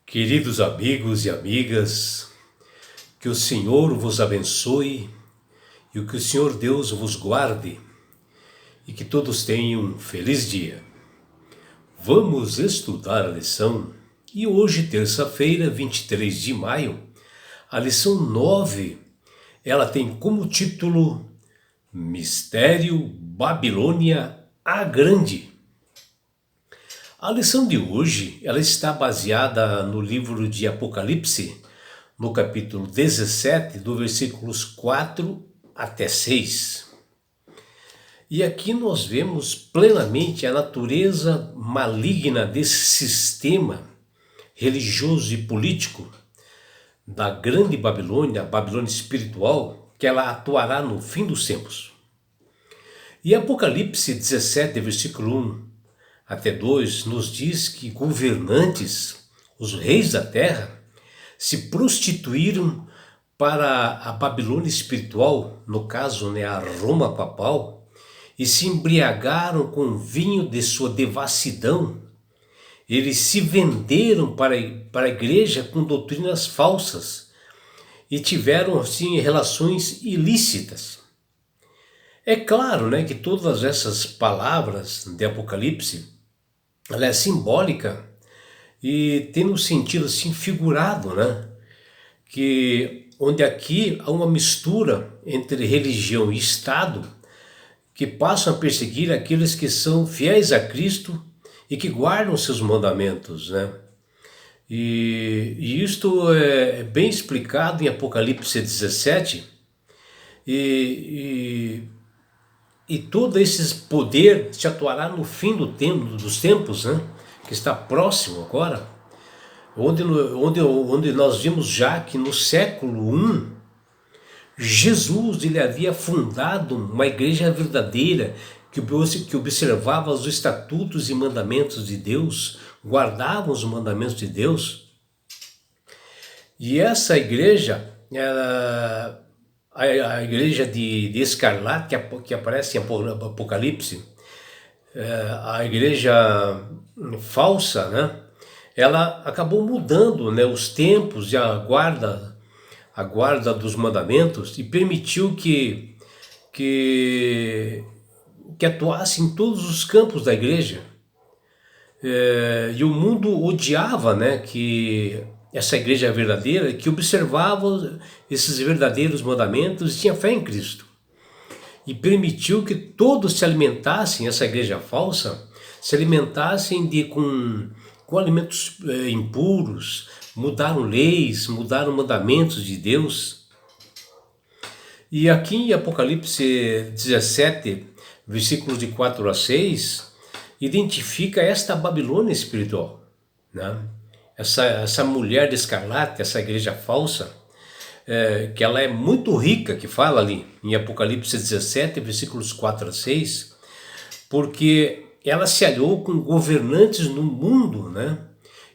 Queridos amigos e amigas, que o Senhor vos abençoe e que o Senhor Deus vos guarde e que todos tenham um feliz dia. Vamos estudar a lição e hoje, terça-feira, 23 de maio, a lição 9, ela tem como título Mistério Babilônia a Grande. A lição de hoje, ela está baseada no livro de Apocalipse, no capítulo 17, do versículos 4 até 6. E aqui nós vemos plenamente a natureza maligna desse sistema religioso e político da grande Babilônia, a Babilônia espiritual, que ela atuará no fim dos tempos. E Apocalipse 17, versículo 1 até 2, nos diz que governantes, os reis da terra, se prostituíram para a Babilônia espiritual, no caso, a Roma papal, e se embriagaram com o vinho de sua devassidão. Eles se venderam para a igreja com doutrinas falsas e tiveram, assim, relações ilícitas. É claro, que todas essas palavras de Apocalipse, ela é simbólica e tem um sentido assim figurado, que onde aqui há uma mistura entre religião e Estado que passam a perseguir aqueles que são fiéis a Cristo e que guardam seus mandamentos, E isto é bem explicado em Apocalipse 17 e todo esse poder se atuará no fim dos tempos, que está próximo agora, onde nós vimos já que no século I, Jesus ele havia fundado uma igreja verdadeira que observava os estatutos e mandamentos de Deus, guardava os mandamentos de Deus. E essa igreja, a igreja de Escarlate, que aparece em Apocalipse, a igreja falsa, ela acabou mudando, os tempos e a guarda dos mandamentos e permitiu que atuasse em todos os campos da igreja. E o mundo odiava, que essa igreja verdadeira, que observava esses verdadeiros mandamentos e tinha fé em Cristo. E permitiu que todos se alimentassem, essa igreja falsa, se alimentassem com alimentos impuros, mudaram leis, mudaram mandamentos de Deus. E aqui em Apocalipse 17, versículos de 4 a 6, identifica esta Babilônia espiritual, Essa mulher de Escarlate, essa igreja falsa, que ela é muito rica, que fala ali em Apocalipse 17, versículos 4 a 6, porque ela se aliou com governantes no mundo,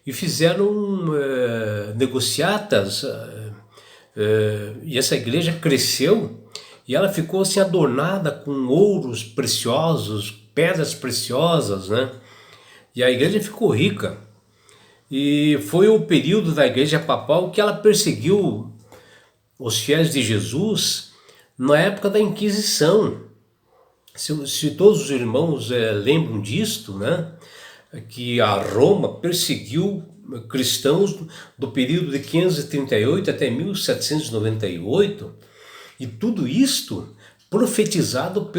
e fizeram negociatas, e essa igreja cresceu, e ela ficou assim adornada com ouros preciosos, pedras preciosas, e a igreja ficou rica. E foi o período da igreja papal que ela perseguiu os fiéis de Jesus na época da Inquisição. Se todos os irmãos lembram disto, que a Roma perseguiu cristãos do período de 538 até 1798, e tudo isto profetizado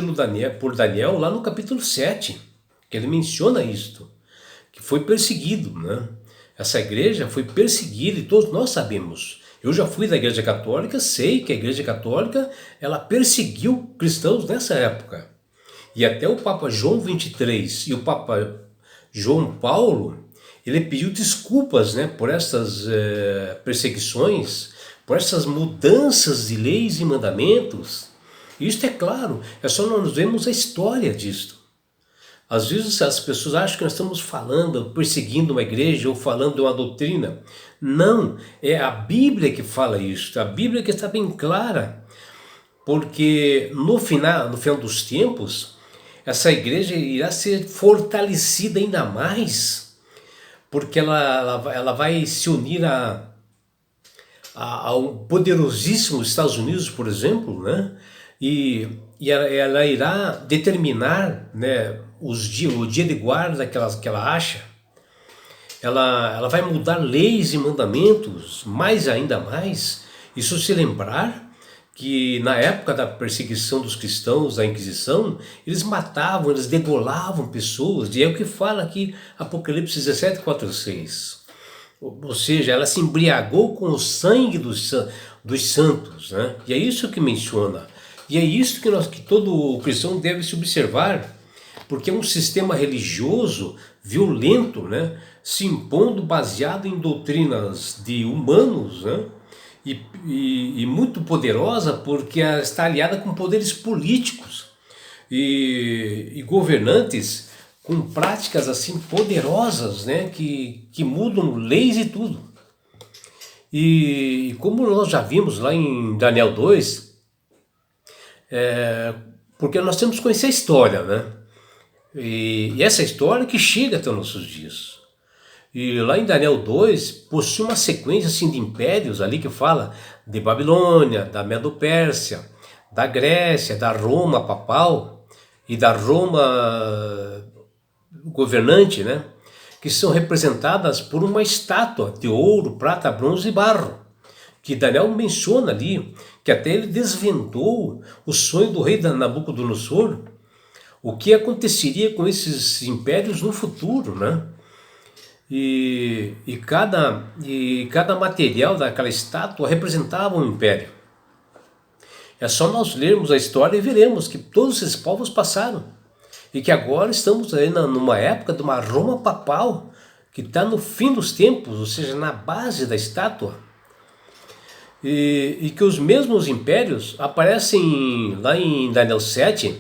por Daniel lá no capítulo 7, que ele menciona isto, que foi perseguido, Essa igreja foi perseguida e todos nós sabemos. Eu já fui da igreja católica, sei que a igreja católica ela perseguiu cristãos nessa época. E até o Papa João XXIII e o Papa João Paulo, ele pediu desculpas, por essas perseguições, por essas mudanças de leis e mandamentos. Isto é claro, é só nós vemos a história disto. Às vezes as pessoas acham que nós estamos falando, perseguindo uma igreja ou falando de uma doutrina. Não, é a Bíblia que fala isso, a Bíblia que está bem clara. Porque no final dos tempos, essa igreja irá ser fortalecida ainda mais porque ela vai se unir ao poderosíssimo Estados Unidos, por exemplo, né? E ela irá determinar, né, o dia de guarda que ela acha. Ela vai mudar leis e mandamentos, mais ainda mais. Isso se lembrar que na época da perseguição dos cristãos, da Inquisição, eles matavam, eles degolavam pessoas, e é o que fala aqui Apocalipse 17, 4 e 6. Ou seja, ela se embriagou com o sangue dos santos, né? E é isso que menciona. E é isso que todo cristão deve se observar, porque é um sistema religioso violento, né? Se impondo baseado em doutrinas de humanos, né? E muito poderosa, porque ela está aliada com poderes políticos e governantes com práticas assim poderosas, né, que mudam leis e tudo. E como nós já vimos lá em Daniel 2, porque nós temos que conhecer a história, né? E essa história que chega até os nossos dias. E lá em Daniel 2, possui uma sequência assim, de impérios ali que fala de Babilônia, da Medo-Pérsia, da Grécia, da Roma papal e da Roma governante, né? Que são representadas por uma estátua de ouro, prata, bronze e barro, que Daniel menciona ali, que até ele desvendou o sonho do rei Nabucodonosor, o que aconteceria com esses impérios no futuro, né? E cada material daquela estátua representava um império. É só nós lermos a história e veremos que todos esses povos passaram. E que agora estamos aí numa época de uma Roma papal, que está no fim dos tempos, ou seja, na base da estátua. E que os mesmos impérios aparecem lá em Daniel 7,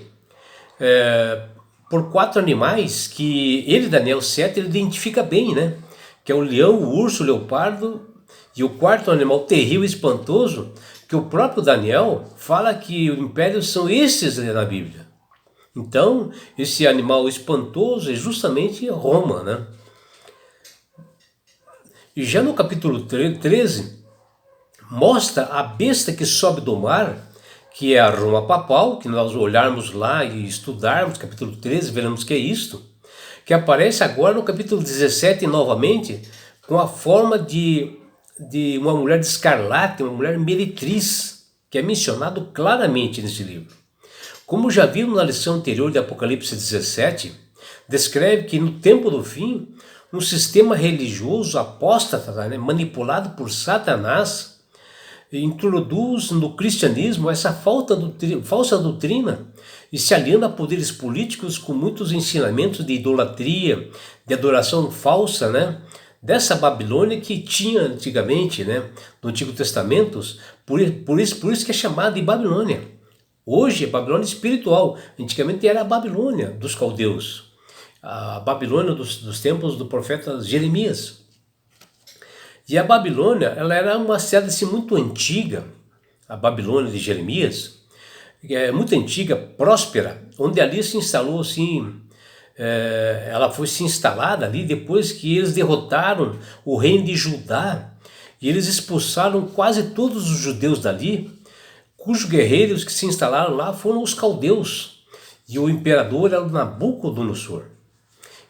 por 4 animais que ele, Daniel 7, ele identifica bem, né? Que é o leão, o urso, o leopardo e o quarto animal terrível e espantoso, que o próprio Daniel fala que os impérios são esses na Bíblia. Então, esse animal espantoso é justamente Roma, né? E já no capítulo 13, mostra a besta que sobe do mar, que é a Roma papal, que nós olharmos lá e estudarmos, capítulo 13, veremos que é isto, que aparece agora no capítulo 17 novamente, com a forma de uma mulher de escarlate, uma mulher meretriz, que é mencionado claramente nesse livro. Como já vimos na lição anterior de Apocalipse 17, descreve que no tempo do fim, um sistema religioso apóstata, né, manipulado por Satanás, introduz no cristianismo essa falsa doutrina e se aliando a poderes políticos com muitos ensinamentos de idolatria, de adoração falsa, né? Dessa Babilônia que tinha antigamente, né? No Antigo Testamento, por isso que é chamada de Babilônia. Hoje é Babilônia espiritual, antigamente era a Babilônia dos caldeus, a Babilônia dos tempos do profeta Jeremias. E a Babilônia, ela era uma cidade assim, muito antiga, a Babilônia de Jeremias, é muito antiga, próspera, onde ali se instalou assim, ela foi se instalada ali depois que eles derrotaram o reino de Judá, e eles expulsaram quase todos os judeus dali, cujos guerreiros que se instalaram lá foram os caldeus, e o imperador era o Nabucodonosor.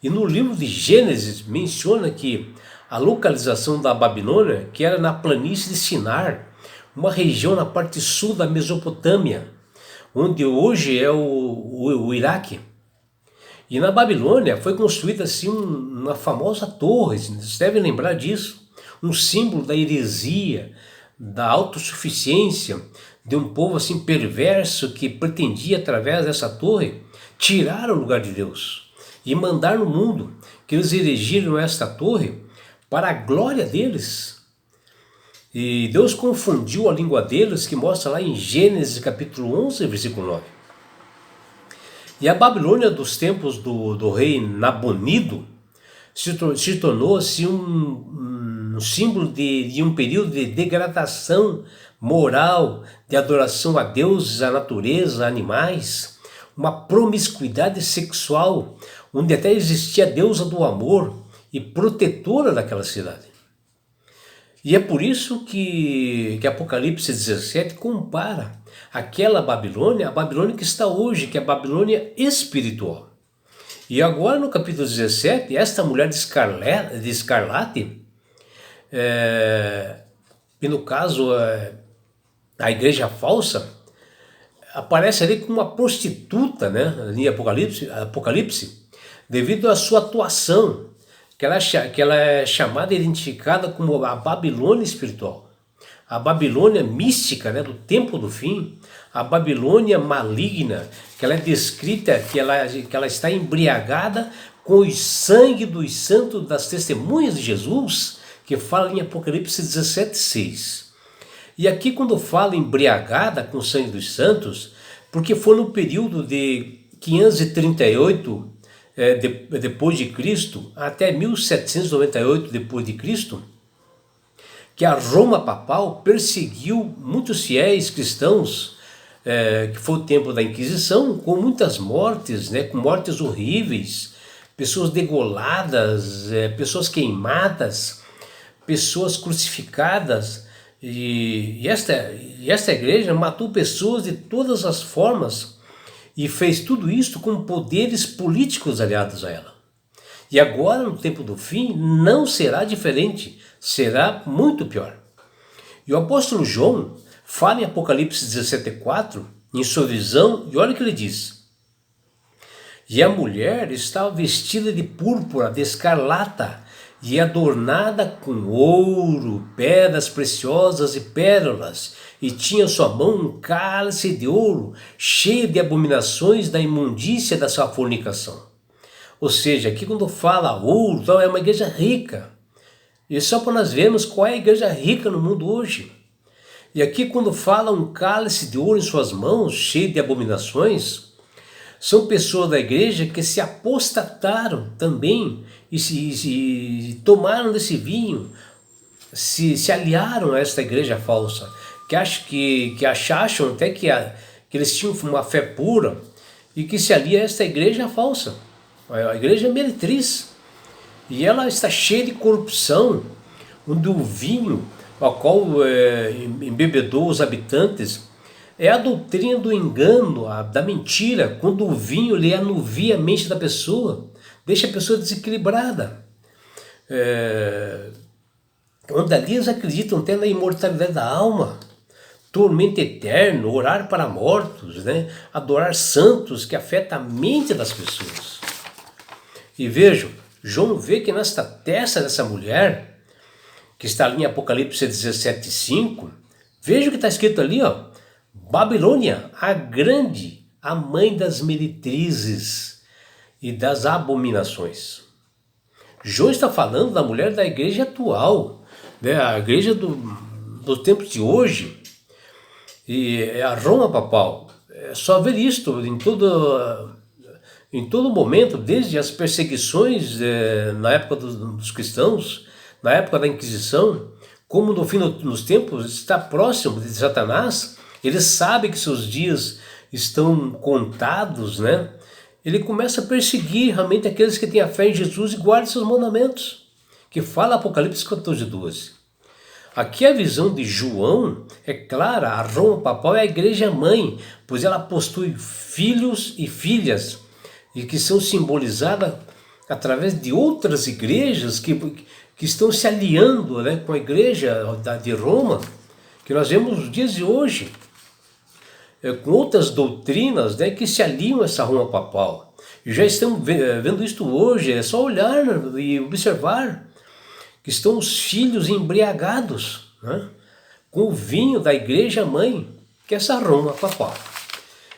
E no livro de Gênesis menciona que a localização da Babilônia, que era na planície de Sinar, uma região na parte sul da Mesopotâmia, onde hoje é o Iraque. E na Babilônia foi construída assim uma famosa torre, vocês devem lembrar disso, um símbolo da heresia, da autossuficiência, de um povo assim perverso que pretendia através dessa torre tirar o lugar de Deus e mandar no mundo, que eles erigiram esta torre para a glória deles. E Deus confundiu a língua deles, que mostra lá em Gênesis capítulo 11, versículo 9. E a Babilônia dos tempos do rei Nabonido se tornou assim um símbolo de um período de degradação moral, de adoração a deuses, a natureza, a animais, uma promiscuidade sexual, onde até existia a deusa do amor e protetora daquela cidade. E é por isso que Apocalipse 17 compara aquela Babilônia, a Babilônia que está hoje, que é a Babilônia espiritual. E agora no capítulo 17, esta mulher de escarlate, e no caso a igreja falsa, aparece ali como uma prostituta, né, em Apocalipse, devido à sua atuação, que ela é chamada e identificada como a Babilônia espiritual, a Babilônia mística, né, do tempo do fim, a Babilônia maligna, que ela é descrita, que ela está embriagada com o sangue dos santos das testemunhas de Jesus, que fala em Apocalipse 17:6. E aqui quando fala embriagada com o sangue dos santos, porque foi no período de 538 depois de Cristo até 1798 depois de Cristo, que a Roma papal perseguiu muitos fiéis cristãos, que foi o tempo da Inquisição, com muitas mortes, né, com mortes horríveis, pessoas degoladas, pessoas queimadas, pessoas crucificadas, e esta igreja matou pessoas de todas as formas e fez tudo isso com poderes políticos aliados a ela. E agora, no tempo do fim, não será diferente, será muito pior. E o apóstolo João fala em Apocalipse 17:4, em sua visão, e olha o que ele diz. E a mulher estava vestida de púrpura, de escarlata, e adornada com ouro, pedras preciosas e pérolas, e tinha em sua mão um cálice de ouro, cheio de abominações da imundícia da sua fornicação. Ou seja, aqui quando fala ouro, então é uma igreja rica. E só para nós vermos qual é a igreja rica no mundo hoje. E aqui quando fala um cálice de ouro em suas mãos, cheio de abominações, são pessoas da igreja que se apostataram também e se tomaram desse vinho, se aliaram a esta igreja falsa, que acham até que eles tinham uma fé pura e que se alia a esta igreja falsa, a igreja meretriz. E ela está cheia de corrupção, onde o vinho, ao qual embebedou os habitantes, é a doutrina do engano, da mentira, quando o vinho lhe anuvia a mente da pessoa, deixa a pessoa desequilibrada. Onde ali eles acreditam até na imortalidade da alma, tormento eterno, orar para mortos, né? Adorar santos, que afeta a mente das pessoas. E vejam, João vê que nesta testa dessa mulher, que está ali em Apocalipse 17:5, veja o que está escrito ali, ó. Babilônia, a grande, a mãe das meretrizes e das abominações. João está falando da mulher da igreja atual, né? A igreja dos tempos de hoje, e a Roma papal. É só ver isto em todo momento, desde as perseguições na época dos cristãos, na época da Inquisição, como no fim dos tempos está próximo de Satanás. Ele sabe que seus dias estão contados, né? Ele começa a perseguir realmente aqueles que têm a fé em Jesus e guardam seus mandamentos, que fala Apocalipse 14:12. Aqui a visão de João é clara, a Roma papal é a igreja mãe, pois ela possui filhos e filhas, e que são simbolizadas através de outras igrejas que estão se aliando, né, com a igreja de Roma, que nós vemos nos dias de hoje, com outras doutrinas, né, que se aliam a essa Roma papal. E já estamos vendo isto hoje, é só olhar e observar que estão os filhos embriagados, né, com o vinho da igreja mãe, que é essa Roma papal.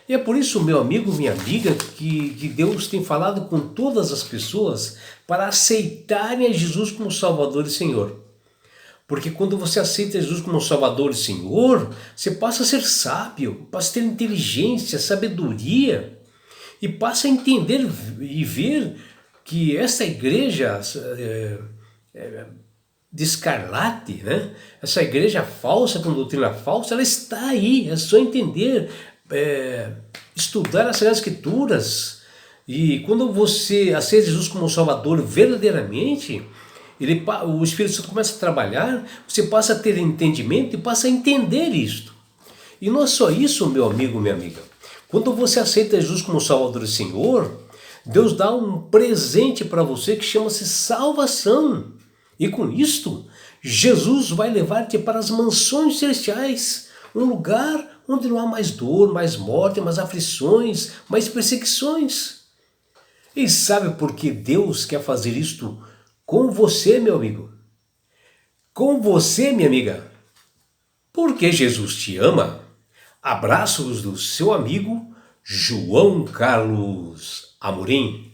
E é por isso, meu amigo, minha amiga, que Deus tem falado com todas as pessoas para aceitarem a Jesus como Salvador e Senhor. Porque quando você aceita Jesus como Salvador e Senhor, você passa a ser sábio, passa a ter inteligência, sabedoria, e passa a entender e ver que essa igreja de escarlate, né? Essa igreja falsa, com doutrina falsa, ela está aí, é só entender, estudar as Sagradas Escrituras, E quando você aceita Jesus como Salvador verdadeiramente, o Espírito Santo começa a trabalhar, você passa a ter entendimento e passa a entender isto. E não é só isso, meu amigo, minha amiga. Quando você aceita Jesus como Salvador e Senhor, Deus dá um presente para você que chama-se salvação. E com isto, Jesus vai levar-te para as mansões celestiais, um lugar onde não há mais dor, mais morte, mais aflições, mais perseguições. E sabe por que Deus quer fazer isto com você, meu amigo? Com você, minha amiga? Porque Jesus te ama. Abraços do seu amigo João Carlos Amorim.